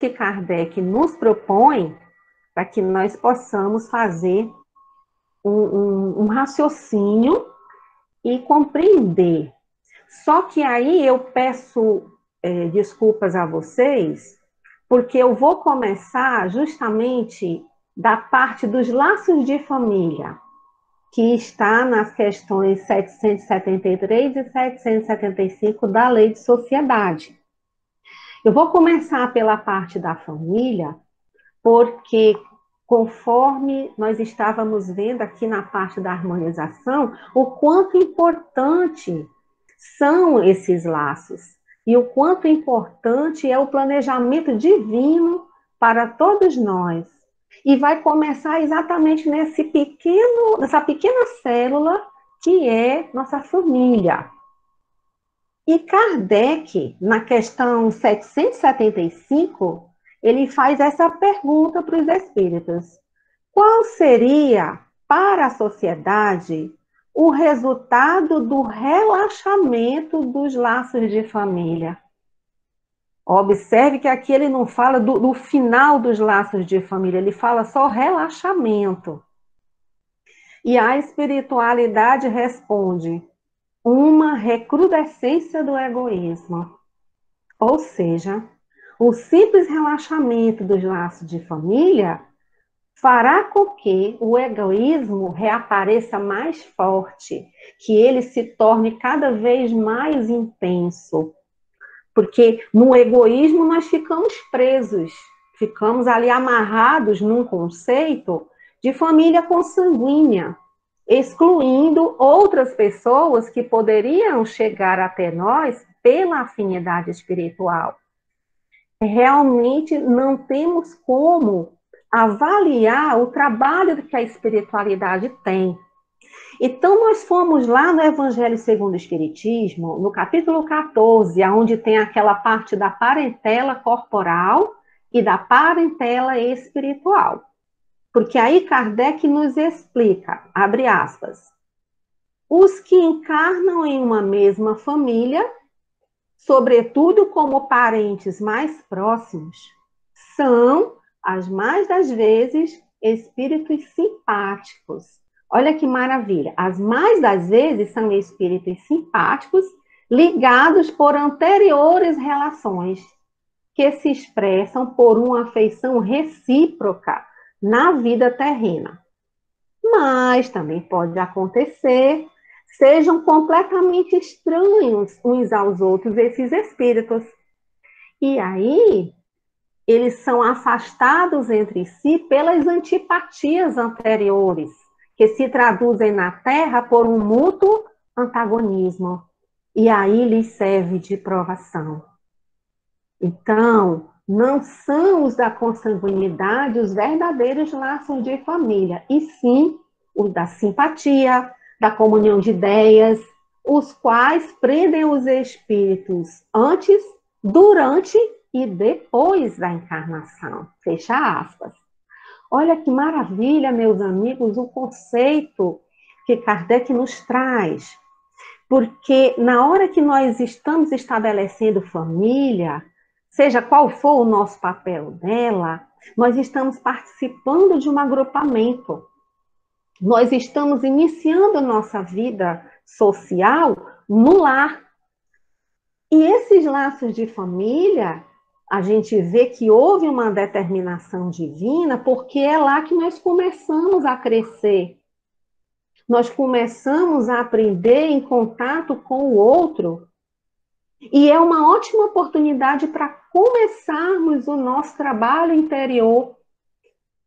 que Kardec nos propõe para que nós possamos fazer um raciocínio e compreender. Só que aí eu peço desculpas a vocês, porque eu vou começar justamente da parte dos laços de família, que está nas questões 773 e 775 da Lei de Sociedade. Eu vou começar pela parte da família, porque conforme nós estávamos vendo aqui na parte da harmonização, o quanto importante são esses laços e o quanto importante é o planejamento divino para todos nós. E vai começar exatamente nessa pequena célula que é nossa família. E Kardec, na questão 775, ele faz essa pergunta para os espíritos: qual seria, para a sociedade, o resultado do relaxamento dos laços de família? Observe que aqui ele não fala do final dos laços de família, ele fala só relaxamento. E a espiritualidade responde: uma recrudescência do egoísmo. Ou seja, o simples relaxamento dos laços de família fará com que o egoísmo reapareça mais forte, que ele se torne cada vez mais intenso. Porque no egoísmo nós ficamos presos, ficamos ali amarrados num conceito de família consanguínea, excluindo outras pessoas que poderiam chegar até nós pela afinidade espiritual. Realmente não temos como avaliar o trabalho que a espiritualidade tem. Então, nós fomos lá no Evangelho segundo o Espiritismo, no capítulo 14, onde tem aquela parte da parentela corporal e da parentela espiritual. Porque aí Kardec nos explica, abre aspas, os que encarnam em uma mesma família, sobretudo como parentes mais próximos, são, as mais das vezes, espíritos simpáticos. Olha que maravilha, as mais das vezes são espíritos simpáticos ligados por anteriores relações, que se expressam por uma afeição recíproca na vida terrena. Mas também pode acontecer, sejam completamente estranhos uns aos outros esses espíritos. E aí, eles são afastados entre si pelas antipatias anteriores, que se traduzem na Terra por um mútuo antagonismo. E aí lhes serve de provação. Então, não são os da consanguinidade os verdadeiros laços de família, e sim os da simpatia, da comunhão de ideias, os quais prendem os espíritos antes, durante e depois da encarnação. Fecha aspas. Olha que maravilha, meus amigos, o conceito que Kardec nos traz. Porque na hora que nós estamos estabelecendo família, seja qual for o nosso papel nela, nós estamos participando de um agrupamento. Nós estamos iniciando nossa vida social no lar. E esses laços de família, a gente vê que houve uma determinação divina, porque é lá que nós começamos a crescer. Nós começamos a aprender em contato com o outro. E é uma ótima oportunidade para começarmos o nosso trabalho interior.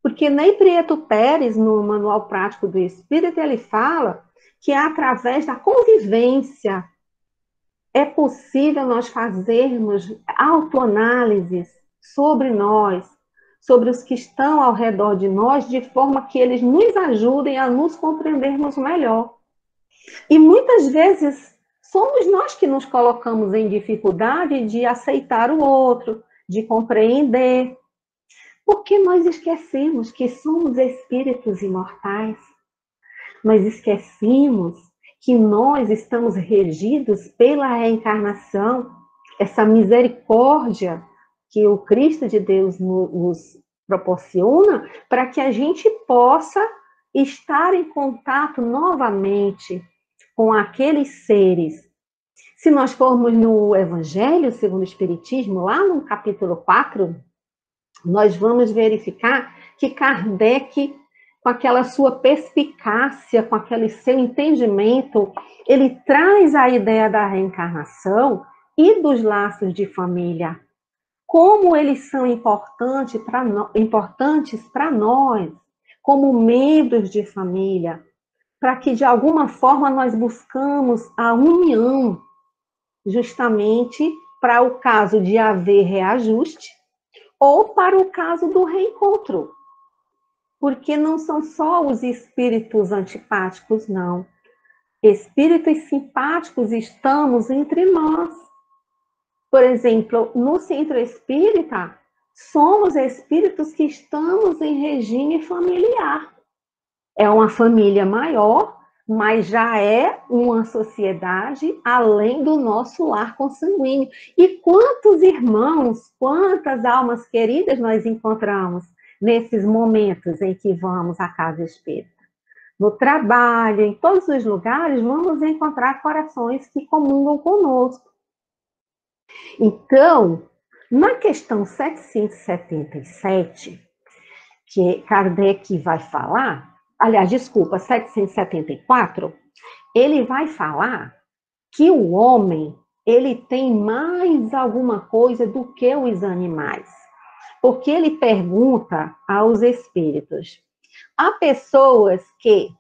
Porque Ney Prieto Pérez, no Manual Prático do Espírito, ele fala que é através da convivência é possível nós fazermos autoanálises sobre nós, sobre os que estão ao redor de nós, de forma que eles nos ajudem a nos compreendermos melhor. E muitas vezes somos nós que nos colocamos em dificuldade de aceitar o outro, de compreender, porque nós esquecemos que somos espíritos imortais. Nós esquecemos que nós estamos regidos pela reencarnação, essa misericórdia que o Cristo de Deus nos proporciona para que a gente possa estar em contato novamente com aqueles seres. Se nós formos no Evangelho segundo o Espiritismo, lá no capítulo 4, nós vamos verificar que Kardec, com aquela sua perspicácia, com aquele seu entendimento, ele traz a ideia da reencarnação e dos laços de família. Como eles são importantes para nós, como membros de família, para que de alguma forma nós buscamos a união, justamente para o caso de haver reajuste ou para o caso do reencontro. Porque não são só os espíritos antipáticos, não. Espíritos simpáticos estamos entre nós. Por exemplo, no centro espírita, somos espíritos que estamos em regime familiar. É uma família maior, mas já é uma sociedade além do nosso lar consanguíneo. E quantos irmãos, quantas almas queridas nós encontramos nesses momentos em que vamos à casa espírita? No trabalho, em todos os lugares, vamos encontrar corações que comungam conosco. Então, na questão 777, que Kardec vai falar, aliás, desculpa, 774, ele vai falar que o homem, ele tem mais alguma coisa do que os animais. Porque ele pergunta aos espíritos, há pessoas que,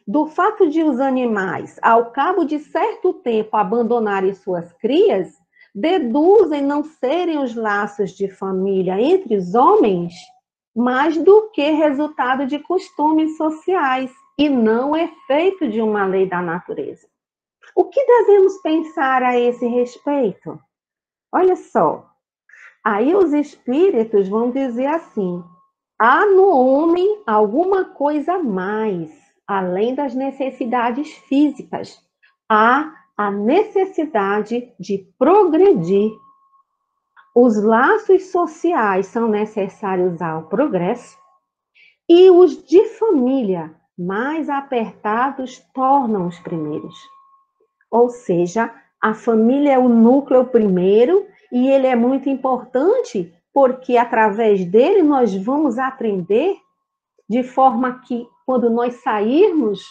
do fato de os animais, ao cabo de certo tempo, abandonarem suas crias, deduzem não serem os laços de família entre os homens, mais do que resultado de costumes sociais, e não efeito de uma lei da natureza. O que devemos pensar a esse respeito? Olha só, aí os espíritos vão dizer assim, há no homem alguma coisa a mais, além das necessidades físicas. Há a necessidade de progredir. Os laços sociais são necessários ao progresso e os de família mais apertados tornam os primeiros. Ou seja, a família é o núcleo primeiro e ele é muito importante porque através dele nós vamos aprender de forma que quando nós sairmos,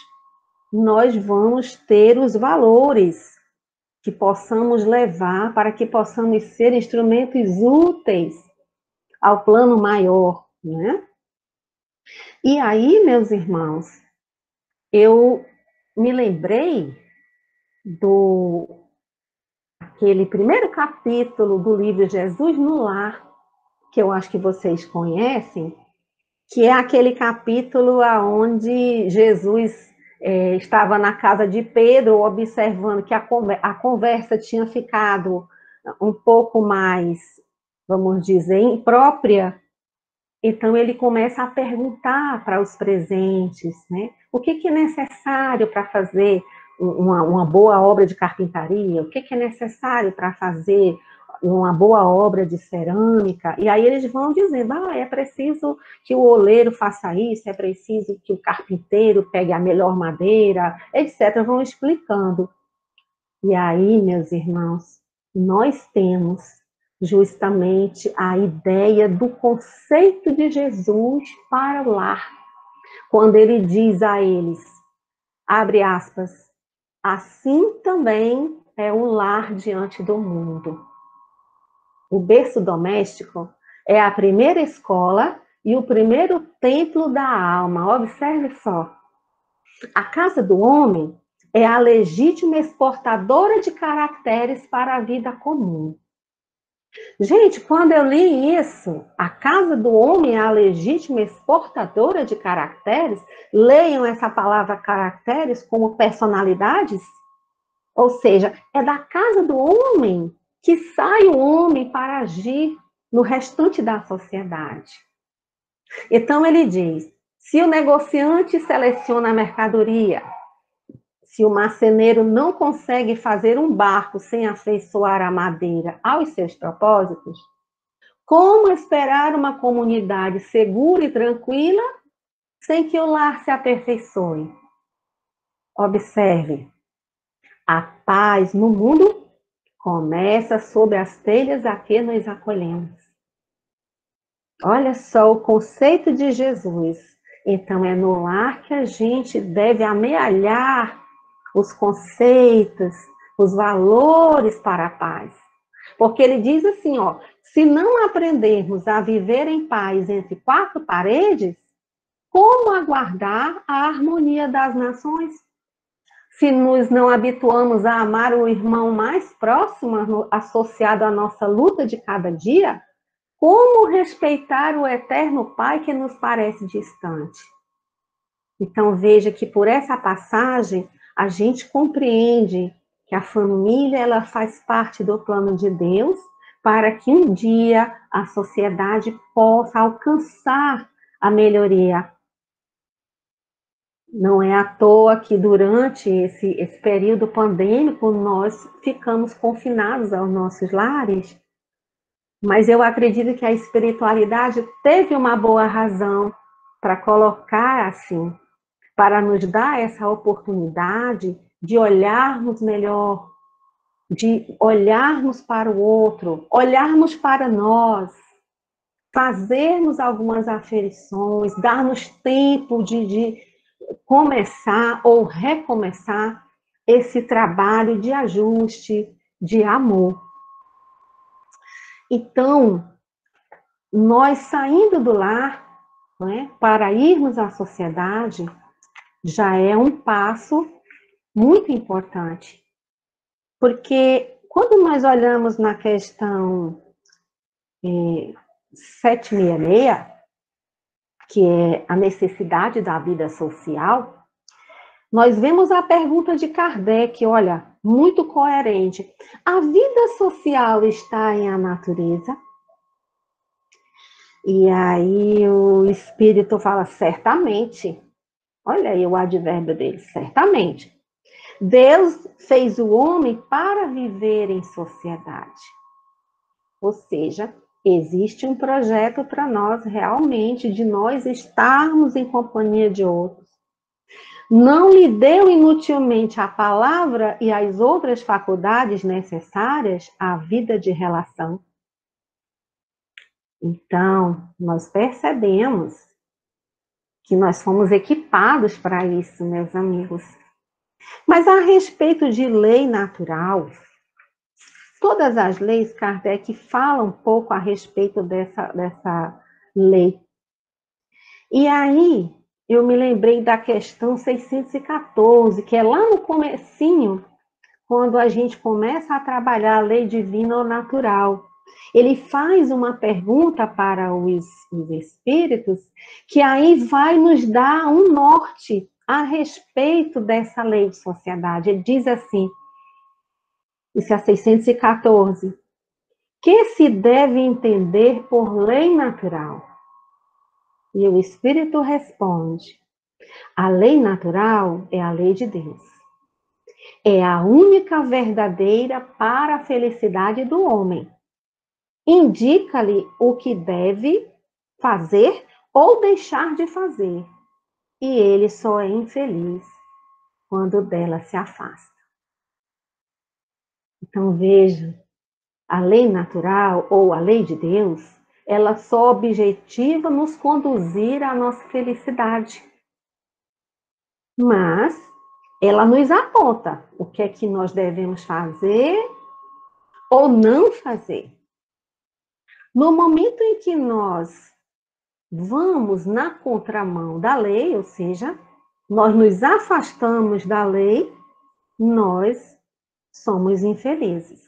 nós vamos ter os valores que possamos levar para que possamos ser instrumentos úteis ao plano maior, né? E aí, meus irmãos, eu me lembrei do aquele primeiro capítulo do livro Jesus no Lar, que eu acho que vocês conhecem, que é aquele capítulo onde Jesus estava na casa de Pedro, observando que a conversa tinha ficado um pouco mais, vamos dizer, imprópria. Então, ele começa a perguntar para os presentes, né? O que é necessário para fazer uma boa obra de carpintaria? O que é necessário para fazer uma boa obra de cerâmica? E aí eles vão dizendo, é preciso que o oleiro faça isso, é preciso que o carpinteiro pegue a melhor madeira, etc. Vão explicando. E aí, meus irmãos, nós temos justamente a ideia do conceito de Jesus para o lar. Quando ele diz a eles, abre aspas, assim também é o lar diante do mundo. O berço doméstico é a primeira escola e o primeiro templo da alma. Observe só. A casa do homem é a legítima exportadora de caracteres para a vida comum. Gente, quando eu li isso, a casa do homem é a legítima exportadora de caracteres, leiam essa palavra caracteres como personalidades, ou seja, é da casa do homem que sai o homem para agir no restante da sociedade. Então ele diz, se o negociante seleciona a mercadoria, se o marceneiro não consegue fazer um barco sem afeiçoar a madeira aos seus propósitos, Como esperar uma comunidade segura e tranquila sem que o lar se aperfeiçoe? Observe, a paz no mundo começa sob as telhas a que nos acolhemos. Olha só o conceito de Jesus. Então, é no lar que a gente deve amealhar os conceitos, os valores para a paz. Porque ele diz assim, ó, se não aprendermos a viver em paz entre quatro paredes, como aguardar a harmonia das nações? Se nos não habituamos a amar o irmão mais próximo, associado à nossa luta de cada dia, como respeitar o eterno Pai que nos parece distante? Então veja que por essa passagem a gente compreende que a família ela faz parte do plano de Deus para que um dia a sociedade possa alcançar a melhoria. Não é à toa que durante esse período pandêmico nós ficamos confinados aos nossos lares, mas eu acredito que a espiritualidade teve uma boa razão para colocar assim, para nos dar essa oportunidade de olharmos melhor, de olharmos para o outro, olharmos para nós, fazermos algumas aferições, darmos tempo de começar ou recomeçar esse trabalho de ajuste, de amor. Então, nós saindo do lar, né, para irmos à sociedade, já é um passo muito importante. Porque quando nós olhamos na questão 766, que é a necessidade da vida social, nós vemos a pergunta de Kardec, olha, muito coerente. A vida social está em a natureza? E aí o espírito fala, certamente. Olha aí o advérbio dele, certamente. Deus fez o homem para viver em sociedade. Ou seja, existe um projeto para nós realmente de nós estarmos em companhia de outros. Não lhe deu inutilmente a palavra e as outras faculdades necessárias à vida de relação. Então, nós percebemos que nós fomos equipados para isso, meus amigos. Mas a respeito de lei natural, todas as leis, Kardec fala um pouco a respeito dessa lei. E aí, eu me lembrei da questão 614, que é lá no comecinho, quando a gente começa a trabalhar a lei divina ou natural. Ele faz uma pergunta para os espíritos, que aí vai nos dar um norte a respeito dessa lei de sociedade. Ele diz assim, isso é 614, que se deve entender por lei natural? E o espírito responde, a lei natural é a lei de Deus. É a única verdadeira para a felicidade do homem. Indica-lhe o que deve fazer ou deixar de fazer. E ele só é infeliz quando dela se afasta. Então veja, a lei natural ou a lei de Deus, ela só objetiva nos conduzir à nossa felicidade. Mas ela nos aponta o que é que nós devemos fazer ou não fazer. No momento em que nós vamos na contramão da lei, ou seja, nós nos afastamos da lei, nós somos infelizes.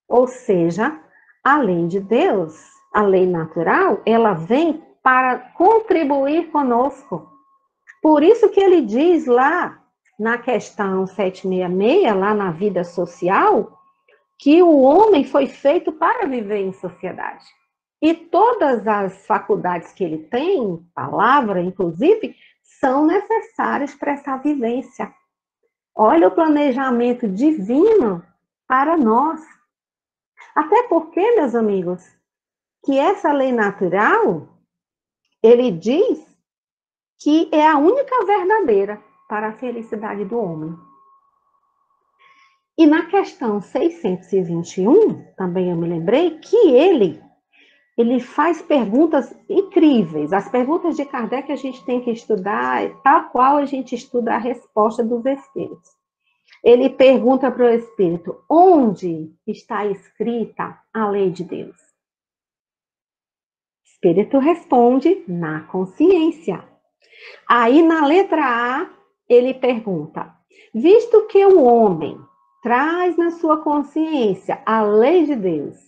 Ou seja, a lei de Deus, a lei natural, ela vem para contribuir conosco. Por isso que ele diz lá na questão 766, lá na vida social, que o homem foi feito para viver em sociedade. E todas as faculdades que ele tem, palavra inclusive, são necessárias para essa vivência. Olha o planejamento divino para nós. Até porque, meus amigos, que essa lei natural, ele diz que é a única verdadeira para a felicidade do homem. E na questão 621, também eu me lembrei que ele faz perguntas incríveis. As perguntas de Kardec a gente tem que estudar, tal qual a gente estuda a resposta dos espíritos. Ele pergunta para o espírito: onde está escrita a lei de Deus? O espírito responde: na consciência. Aí na letra A, ele pergunta: visto que o homem traz na sua consciência a lei de Deus,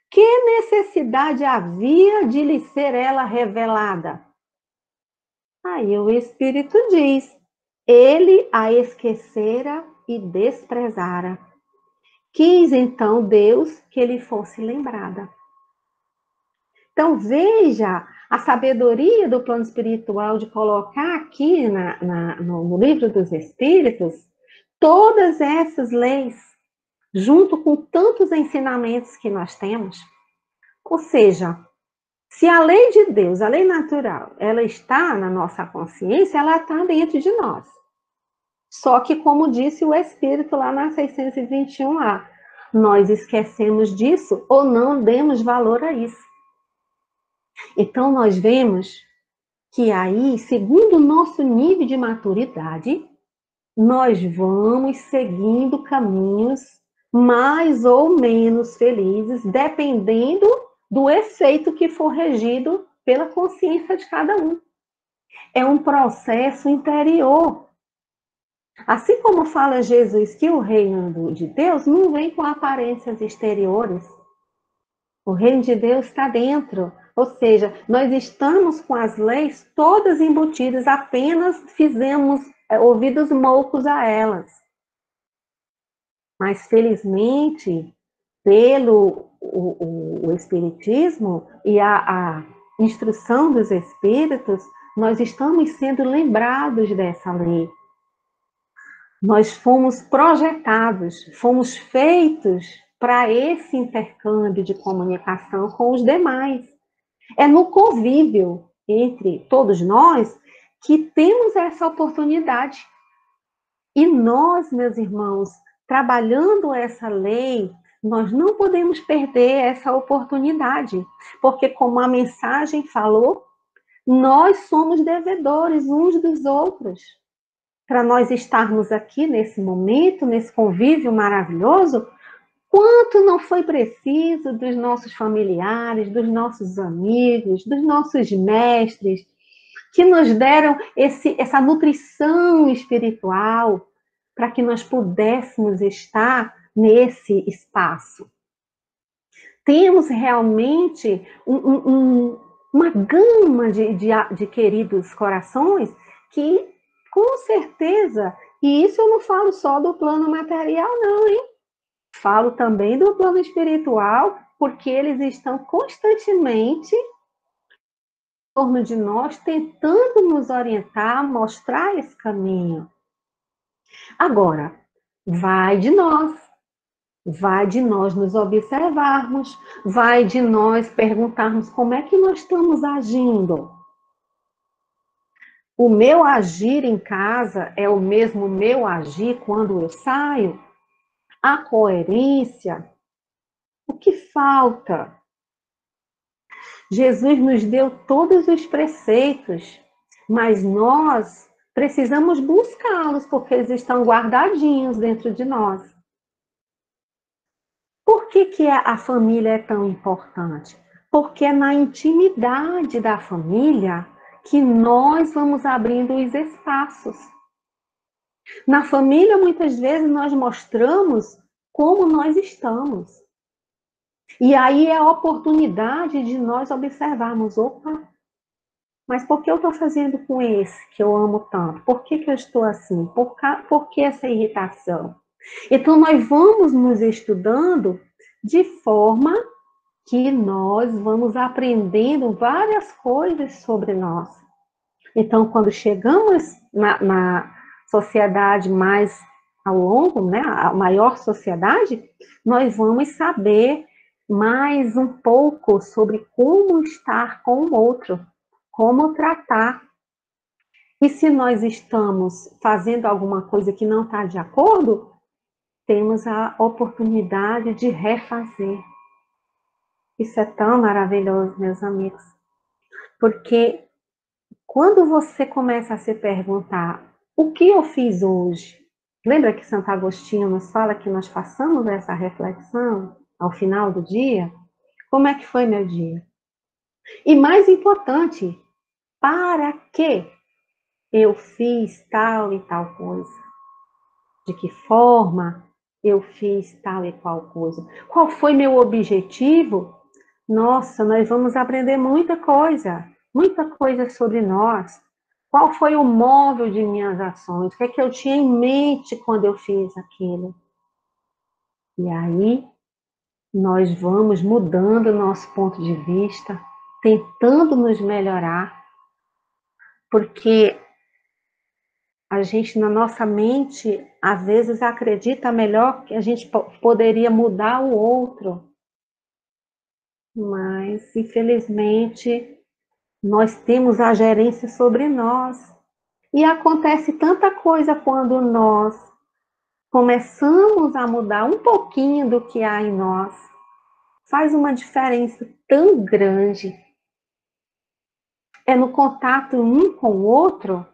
que necessidade havia de lhe ser ela revelada? Aí o Espírito diz: ele a esquecera e desprezara. Quis então Deus que lhe fosse lembrada. Então veja a sabedoria do plano espiritual de colocar aqui no livro dos Espíritos todas essas leis, junto com tantos ensinamentos que nós temos. Ou seja, se a lei de Deus, a lei natural, ela está na nossa consciência, ela está dentro de nós. Só que, como disse o Espírito lá na 621A, nós esquecemos disso ou não demos valor a isso. Então, nós vemos que aí, segundo o nosso nível de maturidade, nós vamos seguindo caminhos mais ou menos felizes, dependendo do efeito que for regido pela consciência de cada um. É um processo interior. Assim como fala Jesus que o reino de Deus não vem com aparências exteriores. O reino de Deus está dentro. Ou seja, nós estamos com as leis todas embutidas, apenas fizemos ouvidos moucos a elas. Mas, felizmente, pelo o Espiritismo e a instrução dos Espíritos, nós estamos sendo lembrados dessa lei. Nós fomos projetados, fomos feitos para esse intercâmbio de comunicação com os demais. É no convívio entre todos nós que temos essa oportunidade. E nós, meus irmãos, trabalhando essa lei, nós não podemos perder essa oportunidade, porque como a mensagem falou, nós somos devedores uns dos outros. Para nós estarmos aqui nesse momento, nesse convívio maravilhoso, quanto não foi preciso dos nossos familiares, dos nossos amigos, dos nossos mestres, que nos deram essa nutrição espiritual para que nós pudéssemos estar nesse espaço. Temos realmente uma gama de queridos corações que, com certeza, e isso eu não falo só do plano material, não, hein? Falo também do plano espiritual, porque eles estão constantemente em torno de nós, tentando nos orientar, mostrar esse caminho. Agora, vai de nós nos observarmos, vai de nós perguntarmos como é que nós estamos agindo. O meu agir em casa é o mesmo meu agir quando eu saio? A coerência? O que falta? Jesus nos deu todos os preceitos, mas nós precisamos buscá-los, porque eles estão guardadinhos dentro de nós. Por que a família é tão importante? Porque é na intimidade da família que nós vamos abrindo os espaços. Na família, muitas vezes, nós mostramos como nós estamos. E aí é a oportunidade de nós observarmos, opa, mas por que eu estou fazendo com esse que eu amo tanto? Por que eu estou assim? Por que essa irritação? Então, nós vamos nos estudando de forma que nós vamos aprendendo várias coisas sobre nós. Então, quando chegamos na sociedade mais ao longo, né, a maior sociedade, nós vamos saber mais um pouco sobre como estar com o outro, como tratar. E se nós estamos fazendo alguma coisa que não está de acordo, temos a oportunidade de refazer. Isso é tão maravilhoso, meus amigos. Porque quando você começa a se perguntar, o que eu fiz hoje? Lembra que Santo Agostinho nos fala que nós façamos essa reflexão ao final do dia? Como é que foi meu dia? E mais importante, para que eu fiz tal e tal coisa? De que forma eu fiz tal e qual coisa? Qual foi meu objetivo? Nossa, nós vamos aprender muita coisa sobre nós. Qual foi o móvel de minhas ações? O que é que eu tinha em mente quando eu fiz aquilo? E aí, nós vamos mudando o nosso ponto de vista, tentando nos melhorar, porque a gente, na nossa mente, às vezes acredita melhor que a gente poderia mudar o outro, mas, infelizmente, nós temos a gerência sobre nós. E acontece tanta coisa quando nós começamos a mudar um pouquinho do que há em nós. Faz uma diferença tão grande. É no contato um com o outro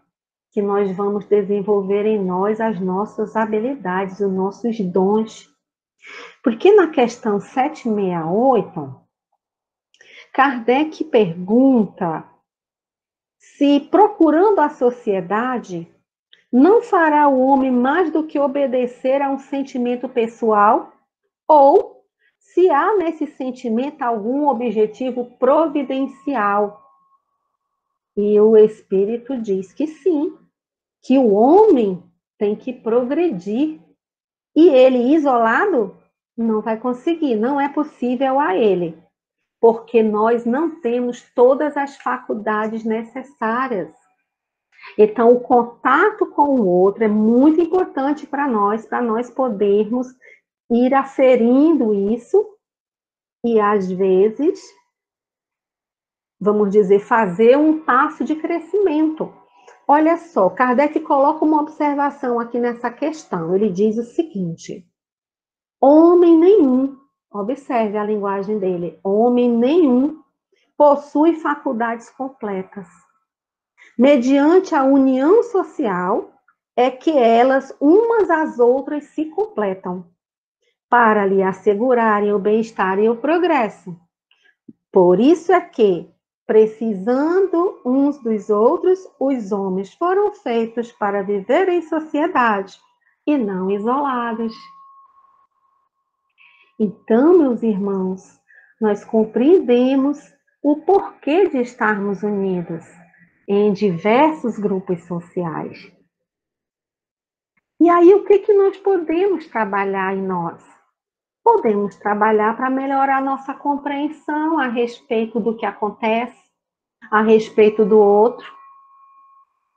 que nós vamos desenvolver em nós as nossas habilidades, os nossos dons. Porque na questão 768, Kardec pergunta se, procurando a sociedade, não fará o homem mais do que obedecer a um sentimento pessoal, ou se há nesse sentimento algum objetivo providencial. E o Espírito diz que sim, que o homem tem que progredir. E ele, isolado, não vai conseguir, não é possível a ele, porque nós não temos todas as faculdades necessárias. Então, o contato com o outro é muito importante para nós podermos ir aferindo isso e, às vezes, vamos dizer, fazer um passo de crescimento. Olha só, Kardec coloca uma observação aqui nessa questão. Ele diz o seguinte: homem nenhum, observe a linguagem dele, homem nenhum possui faculdades completas. Mediante a união social é que elas, umas às outras, se completam, para lhe assegurarem o bem-estar e o progresso. Por isso é que, precisando uns dos outros, os homens foram feitos para viver em sociedade e não isolados. Então, meus irmãos, nós compreendemos o porquê de estarmos unidos em diversos grupos sociais. E aí, o que nós podemos trabalhar em nós? Podemos trabalhar para melhorar nossa compreensão a respeito do que acontece, a respeito do outro,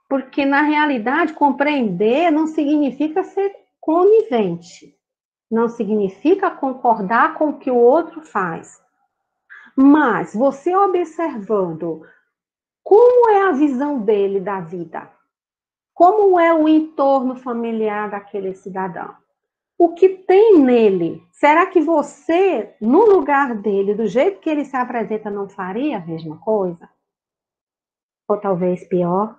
porque, na realidade, compreender não significa ser conivente, não significa concordar com o que o outro faz. Mas você observando como é a visão dele da vida, como é o entorno familiar daquele cidadão, o que tem nele, será que você, no lugar dele, do jeito que ele se apresenta, não faria a mesma coisa? Ou talvez pior?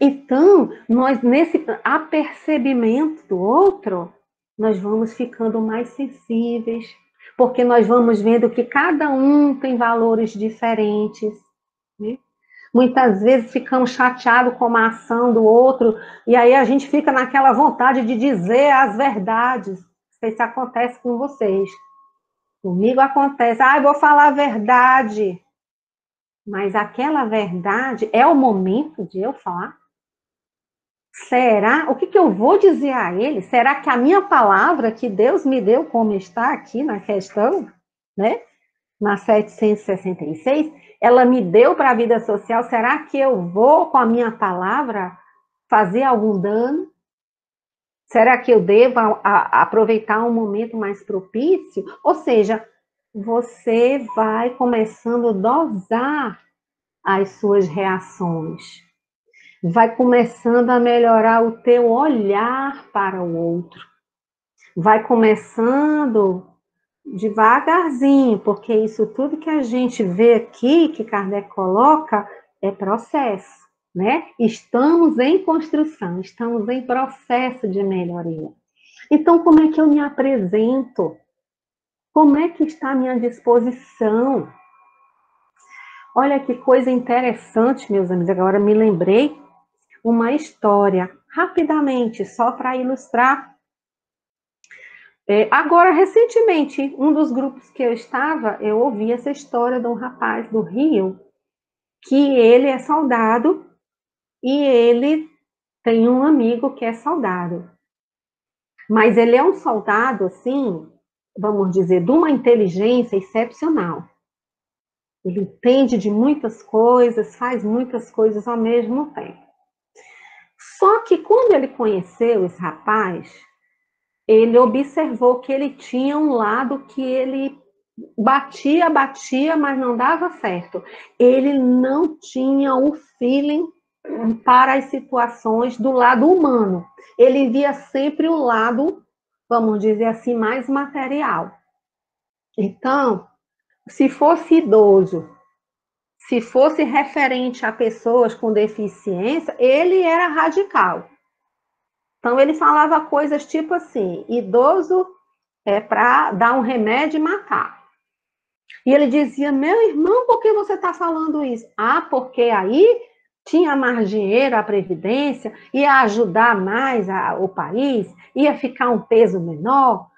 Então, nós, nesse apercebimento do outro, nós vamos ficando mais sensíveis, porque nós vamos vendo que cada um tem valores diferentes, né? Muitas vezes ficamos chateados com a ação do outro, e aí a gente fica naquela vontade de dizer as verdades. Não sei se acontece com vocês. Comigo acontece, eu vou falar a verdade. Mas aquela verdade é o momento de eu falar? Será? O que eu vou dizer a ele? Será que a minha palavra que Deus me deu, como está aqui na questão, né? Na 766, ela me deu para a vida social, será que eu vou, com a minha palavra, fazer algum dano? Será que eu devo aproveitar um momento mais propício? Ou seja, você vai começando a dosar as suas reações. Vai começando a melhorar o teu olhar para o outro. Vai começando devagarzinho, porque isso tudo que a gente vê aqui, que Kardec coloca, é processo, né? Estamos em construção, estamos em processo de melhoria. Então, como é que eu me apresento? Como é que está a minha disposição? Olha que coisa interessante, meus amigos. Agora me lembrei uma história, rapidamente, só para ilustrar. Agora, recentemente, um dos grupos que eu estava, eu ouvi essa história de um rapaz do Rio, que ele é soldado e ele tem um amigo que é soldado. Mas ele é um soldado, assim, vamos dizer, de uma inteligência excepcional. Ele entende de muitas coisas, faz muitas coisas ao mesmo tempo. Só que quando ele conheceu esse rapaz, ele observou que ele tinha um lado que ele batia, mas não dava certo. Ele não tinha o feeling para as situações do lado humano. Ele via sempre o lado, vamos dizer assim, mais material. Então, se fosse idoso, se fosse referente a pessoas com deficiência, ele era radical. Então, ele falava coisas tipo assim: idoso é para dar um remédio e matar. E ele dizia: meu irmão, por que você está falando isso? Ah, porque aí tinha mais dinheiro, a Previdência, ia ajudar mais o país, ia ficar um peso menor.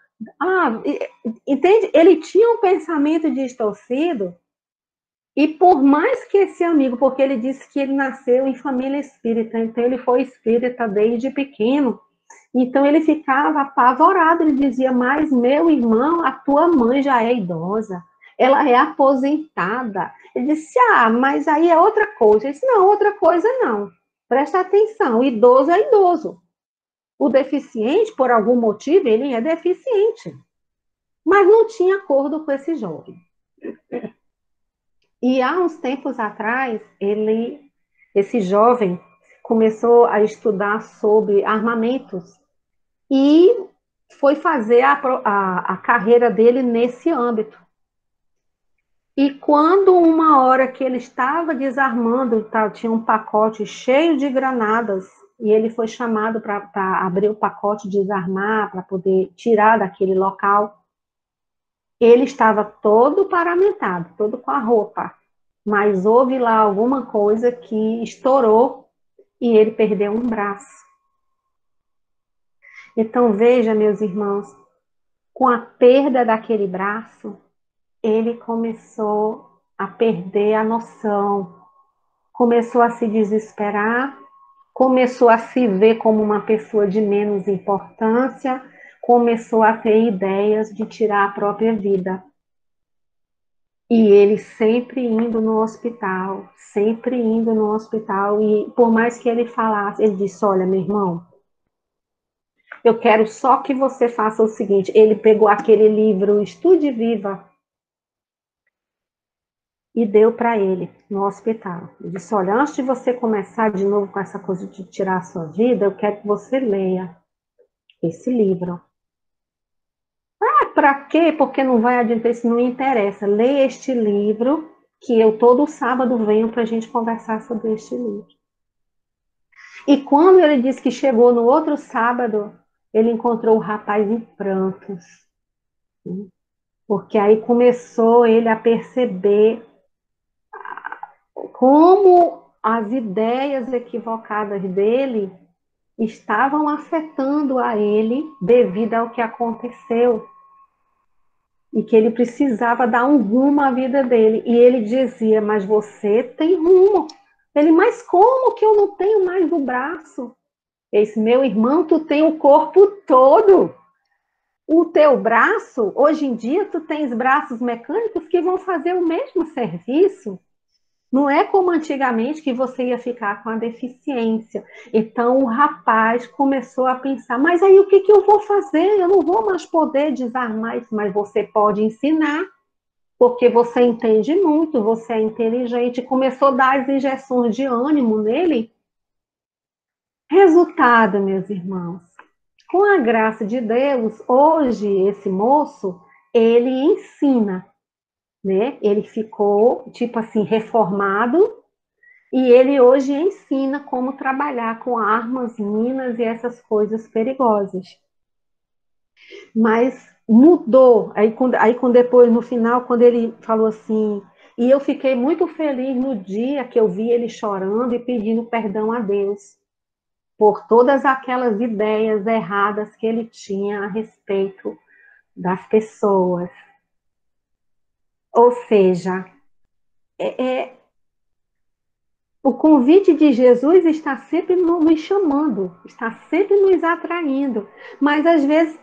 Ah, entende? Ele tinha um pensamento distorcido. E por mais que esse amigo, porque ele disse que ele nasceu em família espírita, então ele foi espírita desde pequeno, então ele ficava apavorado, ele dizia: mas meu irmão, a tua mãe já é idosa, ela é aposentada. Ele disse: ah, mas aí é outra coisa. Ele disse: não, outra coisa não, presta atenção, o idoso é idoso. O deficiente, por algum motivo, ele é deficiente. Mas não tinha acordo com esse jovem. E há uns tempos atrás, esse jovem começou a estudar sobre armamentos e foi fazer a carreira dele nesse âmbito. E quando uma hora que ele estava desarmando, tinha um pacote cheio de granadas, e ele foi chamado para abrir o pacote, desarmar, para poder tirar daquele local, ele estava todo paramentado, todo com a roupa, mas houve lá alguma coisa que estourou e ele perdeu um braço. Então veja, meus irmãos, com a perda daquele braço, ele começou a perder a noção, começou a se desesperar, começou a se ver como uma pessoa de menos importância, começou a ter ideias de tirar a própria vida. E ele sempre indo no hospital, sempre indo no hospital, e por mais que ele falasse, ele disse: olha, meu irmão, eu quero só que você faça o seguinte. Ele pegou aquele livro Estude Viva e deu para ele no hospital. Ele disse: olha, antes de você começar de novo com essa coisa de tirar a sua vida, eu quero que você leia esse livro. Ah, para quê? Porque não vai adiantar, isso não interessa. Leia este livro, que eu todo sábado venho para a gente conversar sobre este livro. E quando ele disse que chegou no outro sábado, ele encontrou o rapaz em prantos. Porque aí começou ele a perceber como as ideias equivocadas dele estavam afetando a ele devido ao que aconteceu. E que ele precisava dar um rumo à vida dele. E ele dizia: mas você tem rumo. Ele: mas como que eu não tenho mais o braço? Esse: meu irmão, tu tem o corpo todo. O teu braço, hoje em dia, tu tens braços mecânicos que vão fazer o mesmo serviço. Não é como antigamente que você ia ficar com a deficiência. Então o rapaz começou a pensar, mas aí o que que eu vou fazer? Eu não vou mais poder desarmar isso, mas você pode ensinar, porque você entende muito, você é inteligente. Começou a dar as injeções de ânimo nele. Resultado, meus irmãos, com a graça de Deus, hoje esse moço, ele ensina, né? Ele ficou, tipo assim, reformado. E ele hoje ensina como trabalhar com armas, minas e essas coisas perigosas. Mas mudou. Aí, depois, no final, quando ele falou assim, e eu fiquei muito feliz no dia que eu vi ele chorando e pedindo perdão a Deus por todas aquelas ideias erradas que ele tinha a respeito das pessoas. Ou seja, é, o convite de Jesus está sempre nos chamando, está sempre nos atraindo, mas às vezes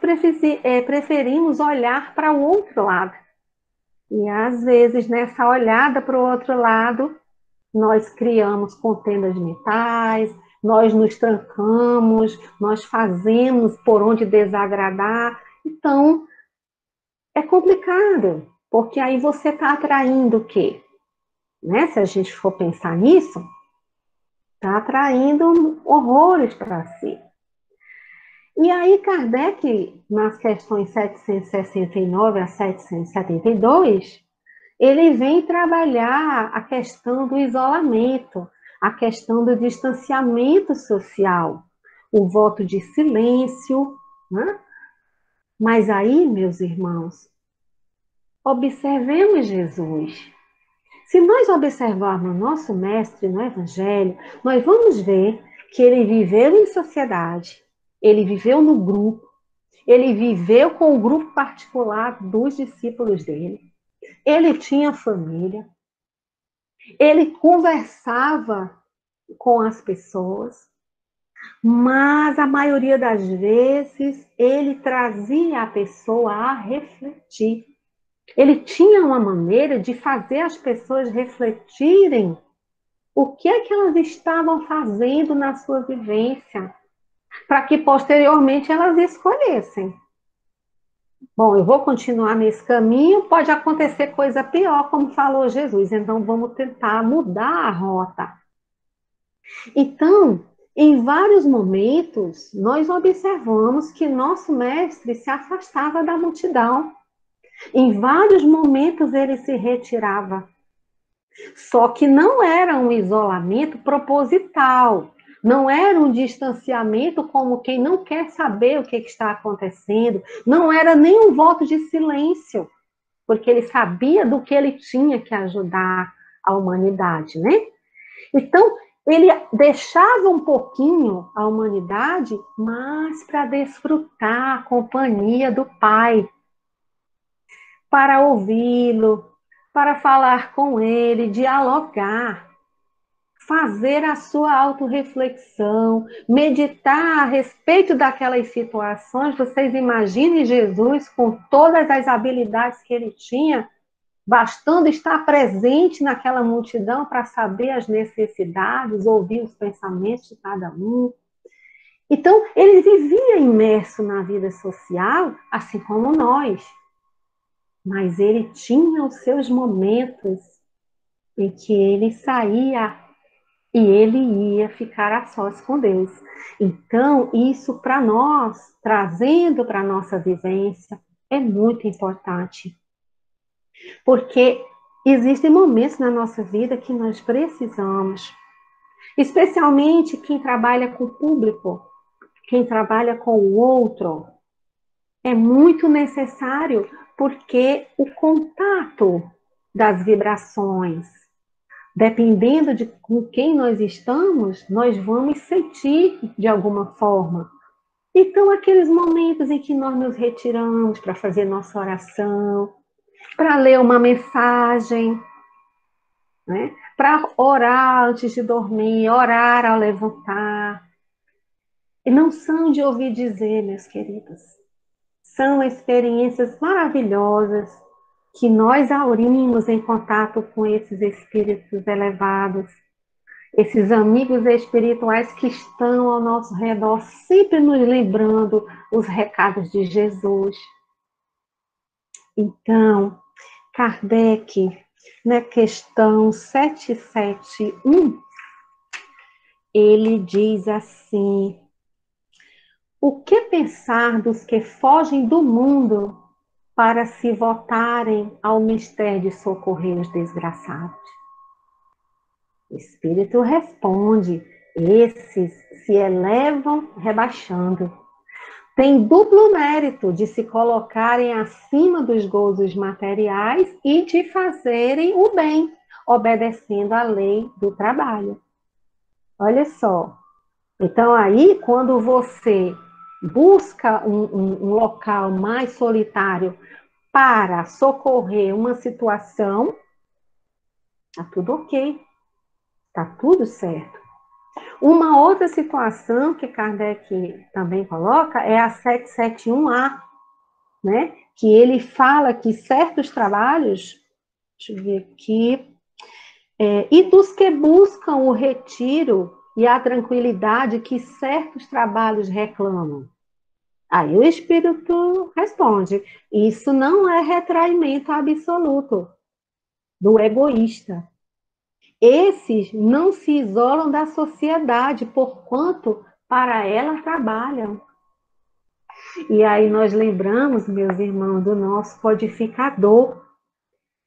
preferimos olhar para o outro lado. E às vezes, nessa olhada para o outro lado, nós criamos contendas mentais, nós nos trancamos, nós fazemos por onde desagradar. Então, é complicado, porque aí você está atraindo o quê? Né? Se a gente for pensar nisso, está atraindo horrores para si. E aí, Kardec, nas questões 769 a 772, ele vem trabalhar a questão do isolamento, a questão do distanciamento social, o voto de silêncio, né? Mas aí, meus irmãos, observemos Jesus. Se nós observarmos nosso mestre no Evangelho, nós vamos ver que ele viveu em sociedade, ele viveu no grupo, ele viveu com o grupo particular dos discípulos dele, ele tinha família, ele conversava com as pessoas, mas a maioria das vezes ele trazia a pessoa a refletir. Ele tinha uma maneira de fazer as pessoas refletirem o que é que elas estavam fazendo na sua vivência, para que posteriormente elas escolhessem. Bom, eu vou continuar nesse caminho, pode acontecer coisa pior, como falou Jesus, então vamos tentar mudar a rota. Então, em vários momentos, nós observamos que nosso mestre se afastava da multidão. Em vários momentos ele se retirava. Só que não era um isolamento proposital, não era um distanciamento como quem não quer saber o que está acontecendo, não era nem um voto de silêncio, porque ele sabia do que ele tinha que ajudar a humanidade, né? Então, ele deixava um pouquinho a humanidade, mas para desfrutar a companhia do Pai, para ouvi-lo, para falar com ele, dialogar, fazer a sua autorreflexão, meditar a respeito daquelas situações. Vocês imaginem Jesus com todas as habilidades que ele tinha, bastando estar presente naquela multidão para saber as necessidades, ouvir os pensamentos de cada um. Então, ele vivia imerso na vida social, assim como nós. Mas ele tinha os seus momentos em que ele saía e ele ia ficar a sós com Deus. Então, isso para nós, trazendo para a nossa vivência, é muito importante. Porque existem momentos na nossa vida que nós precisamos, especialmente quem trabalha com o público, quem trabalha com o outro, é muito necessário, porque o contato das vibrações, dependendo de com quem nós estamos, nós vamos sentir de alguma forma. Então, aqueles momentos em que nós nos retiramos para fazer nossa oração, para ler uma mensagem, né? Para orar antes de dormir, orar ao levantar. E não são de ouvir dizer, meus queridos. São experiências maravilhosas que nós aurimos em contato com esses espíritos elevados, esses amigos espirituais que estão ao nosso redor, sempre nos lembrando os recados de Jesus. Então, Kardec, na questão 771, ele diz assim: o que pensar dos que fogem do mundo para se voltarem ao mistério de socorrer os desgraçados? O Espírito responde: esses se elevam rebaixando. Tem duplo mérito de se colocarem acima dos gozos materiais e de fazerem o bem, obedecendo à lei do trabalho. Olha só. Então, aí, quando você busca um local mais solitário para socorrer uma situação, está tudo ok, está tudo certo. Uma outra situação que Kardec também coloca é a 771A, né? Que ele fala que certos trabalhos, deixa eu ver aqui, e dos que buscam o retiro e a tranquilidade que certos trabalhos reclamam. Aí o espírito responde: isso não é retraimento absoluto do egoísta. Esses não se isolam da sociedade, porquanto para ela trabalham. E aí nós lembramos, meus irmãos, do nosso codificador,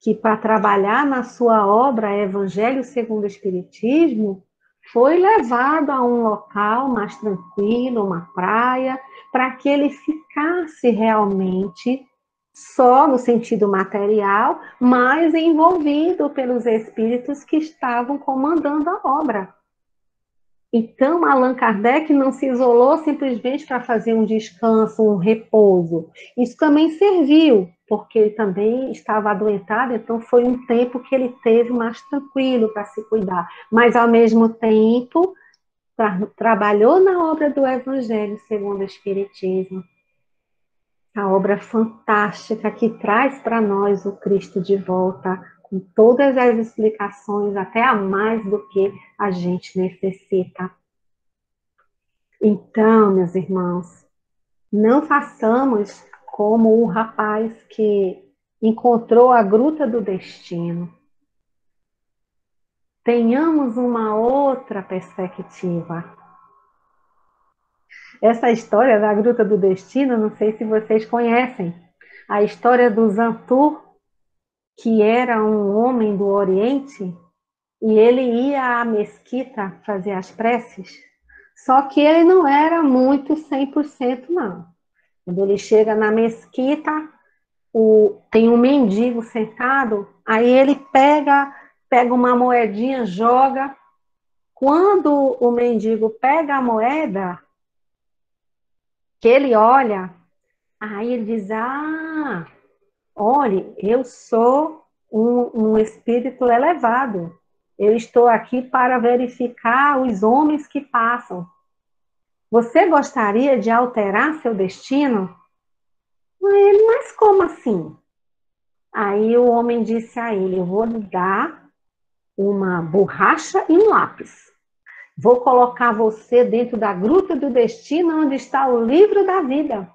que para trabalhar na sua obra Evangelho segundo o Espiritismo, foi levado a um local mais tranquilo, uma praia, para que ele ficasse realmente só no sentido material, mas envolvido pelos espíritos que estavam comandando a obra. Então, Allan Kardec não se isolou simplesmente para fazer um descanso, um repouso. Isso também serviu, porque ele também estava adoentado, então foi um tempo que ele teve mais tranquilo para se cuidar. Mas, ao mesmo tempo, trabalhou na obra do Evangelho segundo o Espiritismo. A obra fantástica que traz para nós o Cristo de volta, com todas as explicações, até a mais do que a gente necessita. Então, meus irmãos, não façamos como o rapaz que encontrou a gruta do destino. Tenhamos uma outra perspectiva. Essa história da gruta do destino, não sei se vocês conhecem, a história do Zantur, que era um homem do Oriente, e ele ia à mesquita fazer as preces, só que ele não era muito 100% não. Quando ele chega na mesquita, tem um mendigo sentado, aí ele pega uma moedinha, joga. Quando o mendigo pega a moeda, que ele olha, aí ele diz: ah, olhe, eu sou um espírito elevado. Eu estou aqui para verificar os homens que passam. Você gostaria de alterar seu destino? Ele, mas como assim? Aí o homem disse a ele: eu vou lhe dar uma borracha e um lápis. Vou colocar você dentro da gruta do destino, onde está o livro da vida.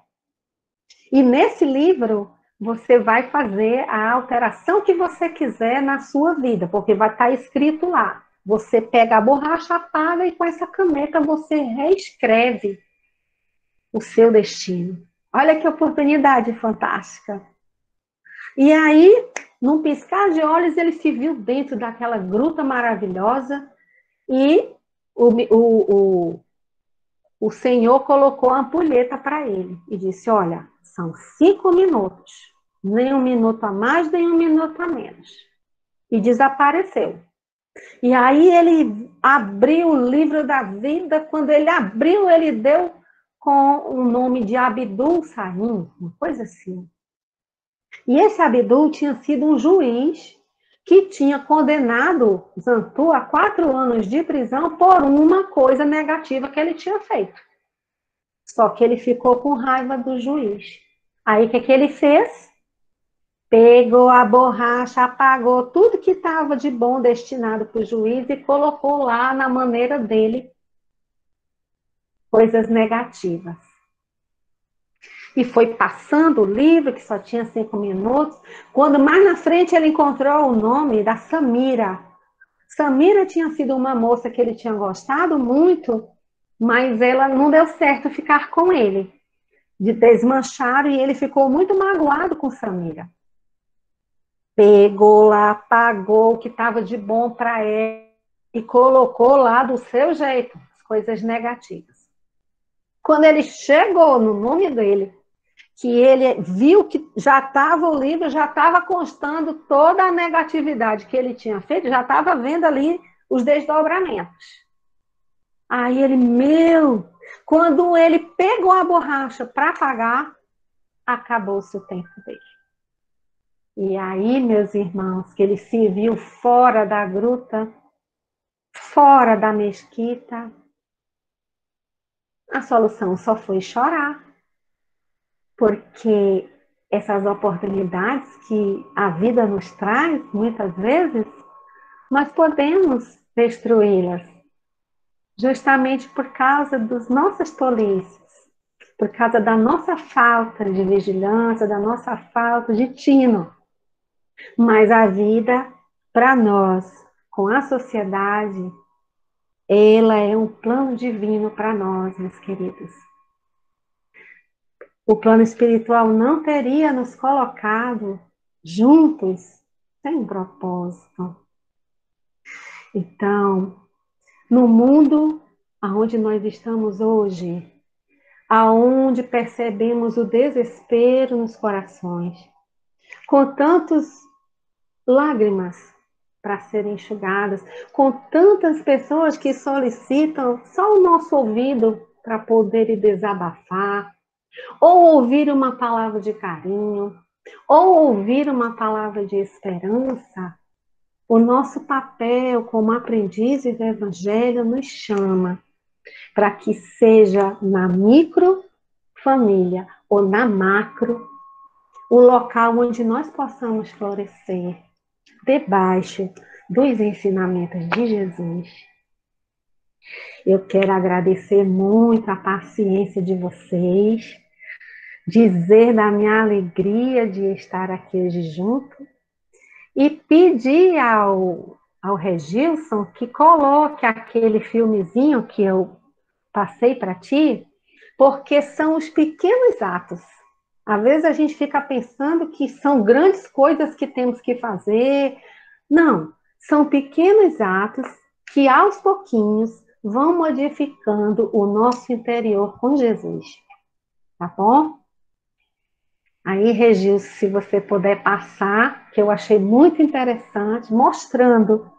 E nesse livro, você vai fazer a alteração que você quiser na sua vida, porque vai estar escrito lá. Você pega a borracha, apaga e com essa caneta você reescreve o seu destino. Olha que oportunidade fantástica. E aí, num piscar de olhos, ele se viu dentro daquela gruta maravilhosa e o Senhor colocou a ampulheta para ele e disse: olha, são 5 minutos, nem um minuto a mais, nem um minuto a menos. E desapareceu. E aí ele abriu o livro da vida, quando ele abriu, ele deu com o nome de Abdul Salim, uma coisa assim. E esse Abdul tinha sido um juiz que tinha condenado Zantur a 4 anos de prisão por uma coisa negativa que ele tinha feito. Só que ele ficou com raiva do juiz. Aí o que ele fez? Pegou a borracha, apagou tudo que estava de bom destinado para o juiz e colocou lá na maneira dele coisas negativas. E foi passando o livro, que só tinha 5 minutos, quando mais na frente ele encontrou o nome da Samira. Samira tinha sido uma moça que ele tinha gostado muito, mas ela não deu certo ficar com ele. Desmancharam e ele ficou muito magoado com Samira. Pegou lá, apagou o que estava de bom para ela e colocou lá do seu jeito as coisas negativas. Quando ele chegou no nome dele, que ele viu que já estava o livro, já estava constando toda a negatividade que ele tinha feito, já estava vendo ali os desdobramentos. Aí ele, quando ele pegou a borracha para apagar, acabou-se o tempo dele. E aí, meus irmãos, que ele se viu fora da gruta, fora da mesquita, a solução só foi chorar. Porque essas oportunidades que a vida nos traz, muitas vezes, nós podemos destruí-las, justamente por causa das nossas tolices, por causa da nossa falta de vigilância, da nossa falta de tino. Mas a vida, para nós, com a sociedade, ela é um plano divino para nós, meus queridos. O plano espiritual não teria nos colocado juntos sem um propósito. Então, no mundo aonde nós estamos hoje, aonde percebemos o desespero nos corações, com tantas lágrimas para serem enxugadas, com tantas pessoas que solicitam só o nosso ouvido para poder desabafar, ou ouvir uma palavra de carinho, ou ouvir uma palavra de esperança, o nosso papel como aprendizes do Evangelho nos chama para que seja na micro família ou na macro, o local onde nós possamos florescer, debaixo dos ensinamentos de Jesus. Eu quero agradecer muito a paciência de vocês, dizer da minha alegria de estar aqui hoje junto e pedir ao Regilson que coloque aquele filmezinho que eu passei para ti, porque são os pequenos atos. Às vezes a gente fica pensando que são grandes coisas que temos que fazer. Não, são pequenos atos que aos pouquinhos vão modificando o nosso interior com Jesus. Tá bom? Aí, Regis, se você puder passar, que eu achei muito interessante, mostrando.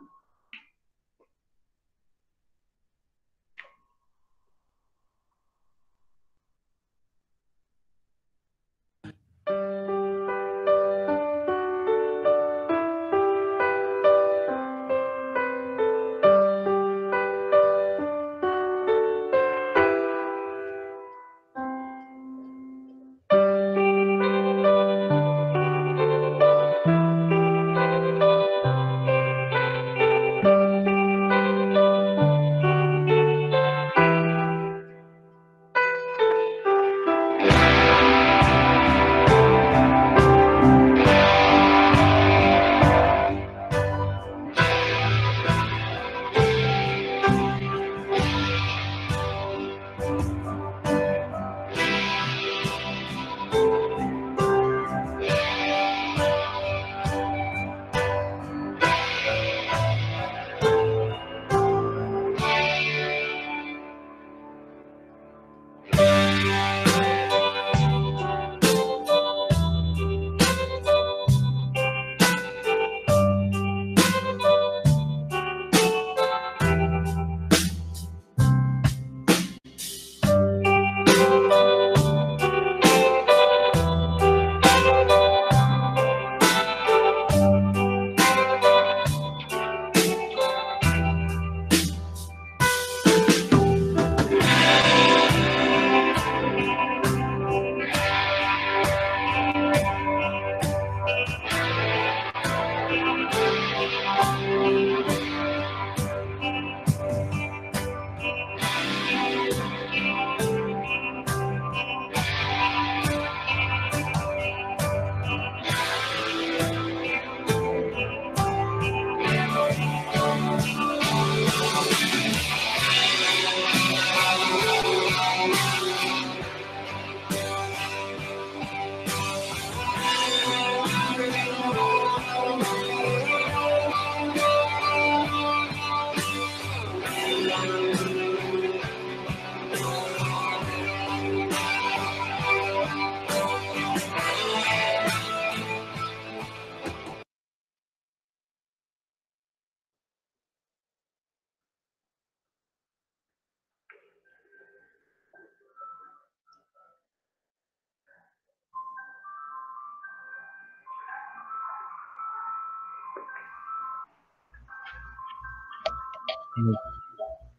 Muito,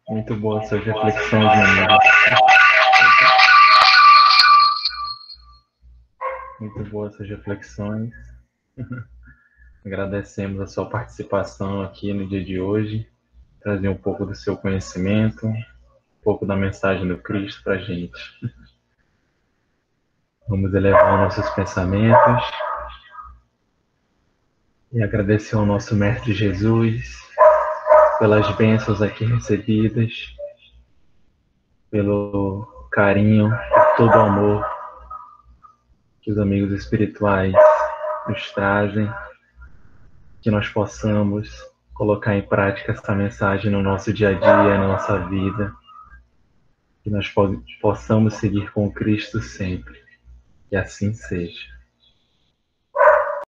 muito boas suas reflexões, meu amigo. Muito boas suas reflexões. Agradecemos a sua participação aqui no dia de hoje, trazer um pouco do seu conhecimento, um pouco da mensagem do Cristo para a gente. Vamos elevar nossos pensamentos e agradecer ao nosso Mestre Jesus pelas bênçãos aqui recebidas, pelo carinho, por todo o amor que os amigos espirituais nos trazem, que nós possamos colocar em prática essa mensagem no nosso dia a dia, na nossa vida, que nós possamos seguir com Cristo sempre. Que assim seja.